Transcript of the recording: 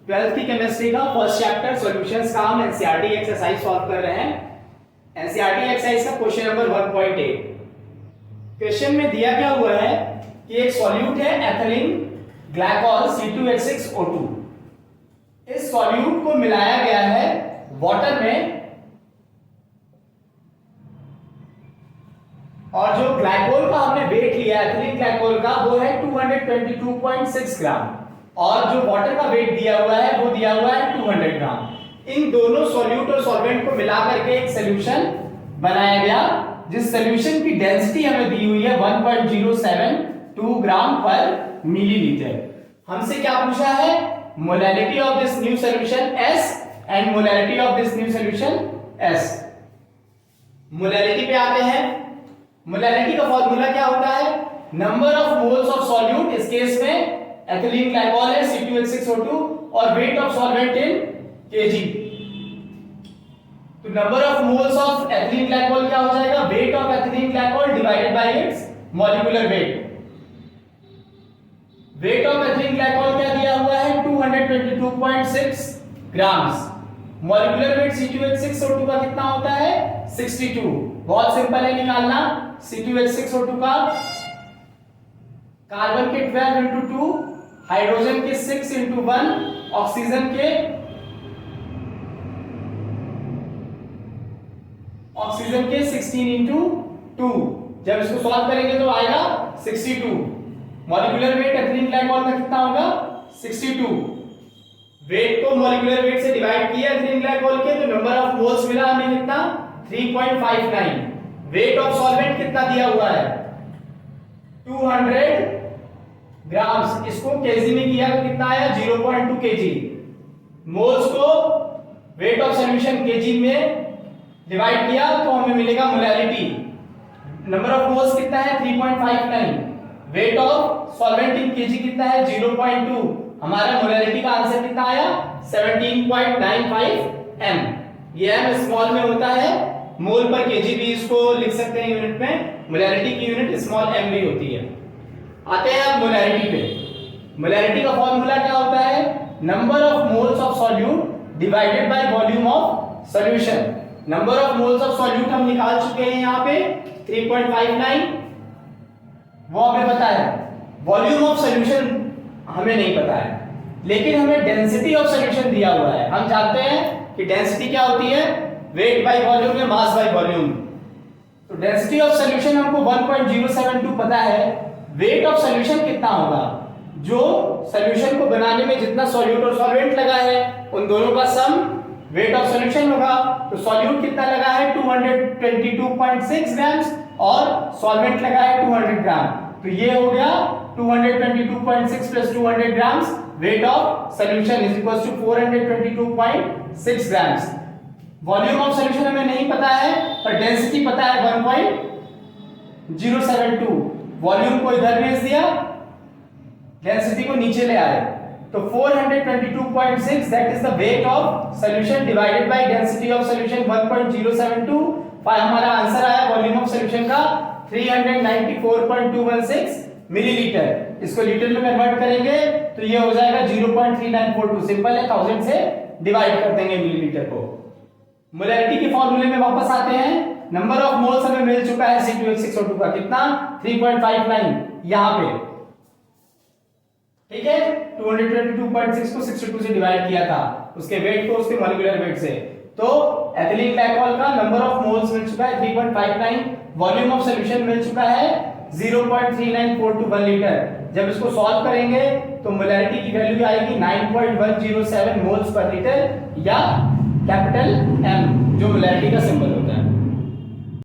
12th की chemistry का first chapter solutions का हम एनसीईआरटी एक्सरसाइज सॉल्व कर रहे हैं। एनसीईआरटी एक्सरसाइज का क्वेश्चन नंबर 1.8। क्वेश्चन में दिया क्या हुआ है कि एक सॉल्यूट है एथिलीन ग्लाइकॉल C2H6O2। इस सॉल्यूट को मिलाया गया है वाटर में और जो ग्लाइकोल का हमने वेट लिया एथिलीन ग्लाइकोल का वो है 222.6 ग्राम और जो वाटर का वेट दिया हुआ है वो दिया हुआ है 200 ग्राम। इन दोनों सॉल्यूट और सॉल्वेंट को मिला करके एक सॉल्यूशन बनाया गया जिस सॉल्यूशन की डेंसिटी हमें दी हुई है 1.072 ग्राम पर मिलीलीटर। हमसे क्या पूछा है? Molarity of this new solution S and molarity of this new solution S। Molarity पे आते हैं। मोलैरिटी का फॉर्मूला क्या होता है? Number of moles of solute, इस केस में एथिलीन ग्लाइकॉल है C2H6O2 और weight of solvent in kg। तो number of moles of ethylene glycol क्या हो जाएगा? Weight of ethylene glycol divided by it's molecular weight. Weight of ethylene glycol क्या दिया हुआ है? 222.6 ग्राम्स। मॉलिक्यूलर वेट C2H6O2 का कितना होता है? 62। बहुत सिंपल है निकालना। C2H6O2 का कार्बन के 12 इंटू 2, हाइड्रोजन के 6 इंटू 1, ऑक्सीजन के 16 इंटू 2। जब इसको सॉल्व करेंगे तो आएगा 62। मॉलिक्यूलर वेट एथिलीन ग्लाइकॉल का कितना होगा? 62। वेट को मॉलिक्यूलर वेट से डिवाइड किया एथिलीन ग्लाइकॉल के तो नंबर ऑफ मोल्स मिला हमें कितना? 3.59। वेट ऑफ सॉल्वेंट कितना दिया हुआ है? 200 ग्राम्स। इसको केजी में किया तो कितना आया? 0.2 केजी। मोल्स को वेट ऑफ सॉल्यूशन केजी में डिवाइड किया तो हमें मिलेगा मोलैरिटी। नंबर ऑफ मोल्स कितना है? 3.59। Weight of solvent in KG कितना है? 0.2। हमारा मोलैरिटी का आंसर कितना आया? 17.95 m। ये m स्मॉल में होता है, मोल पर केजी भी इसको लिख सकते हैं यूनिट में। मोलैरिटी की यूनिट स्मॉल m भी होती है। आते हैं अब मोलैरिटी पे। मोलैरिटी का फॉर्मूला क्या होता है? Number of moles of solute divided by volume of solution. Number of moles of solute हम निकाल चुके हैं यहाँ पे 3.59, वो हमें पता है। वॉल्यूम ऑफ सॉल्यूशन हमें नहीं पता है, लेकिन हमें डेंसिटी ऑफ सॉल्यूशन दिया हुआ है। हम जानते हैं कि डेंसिटी क्या होती है? वेट बाय वॉल्यूम या मास बाय वॉल्यूम। तो डेंसिटी ऑफ सॉल्यूशन हमको 1.072 पता है। वेट ऑफ सॉल्यूशन कितना होगा? जो सॉल्यूशन को बनाने में जितना सॉल्यूट और सॉल्वेंट लगा है उन दोनों का सम वेट ऑफ सॉल्यूशन होगा। तो सॉल्यूट कितना लगा है? 222.6 ग्राम्स और सॉल्वेंट लगा है 200 ग्राम। तो ये हो गया 222.6 plus 200 grams. Weight of solution is equal to 422.6 grams. Volume of solution हमें नहीं पता है पर डेंसिटी पता है 1.072। वॉल्यूम को इधर भेज दिया, डेंसिटी को नीचे ले आए तो 422.6 that is the wait of solution divided by density of solution 1.072। हमारा आंसर आया वॉल्यूम ऑफ सॉल्यूशन का 394.216 मिलीलीटर। इसको लीटर में कन्वर्ट करेंगे तो ये हो जाएगा 0.3942। सिंपल है, 1000 से डिवाइड कर देंगे मिलीलीटर को। मोलैरिटी के फॉर्मूले में वापस आते हैं। नंबर ऑफ मोल्स हमें मिल चुका है C2H6O2 का कितना? 3.59 यहां पे, ठीक है। 222.6 को 62 से डिवाइड किया था, उसके वेट को उसके मॉलिक्यूलर वेट से। तो एथिलीन ग्लाइकॉल का नंबर ऑफ मोल्स मिल चुका है 3.59। वॉल्यूम ऑफ सॉल्यूशन मिल चुका है 0.3942 लीटर। जब इसको सॉल्व करेंगे तो मोलैरिटी की वैल्यू आएगी 9.107 मोल्स पर लीटर या कैपिटल M जो मोलैरिटी का सिंबल होता है।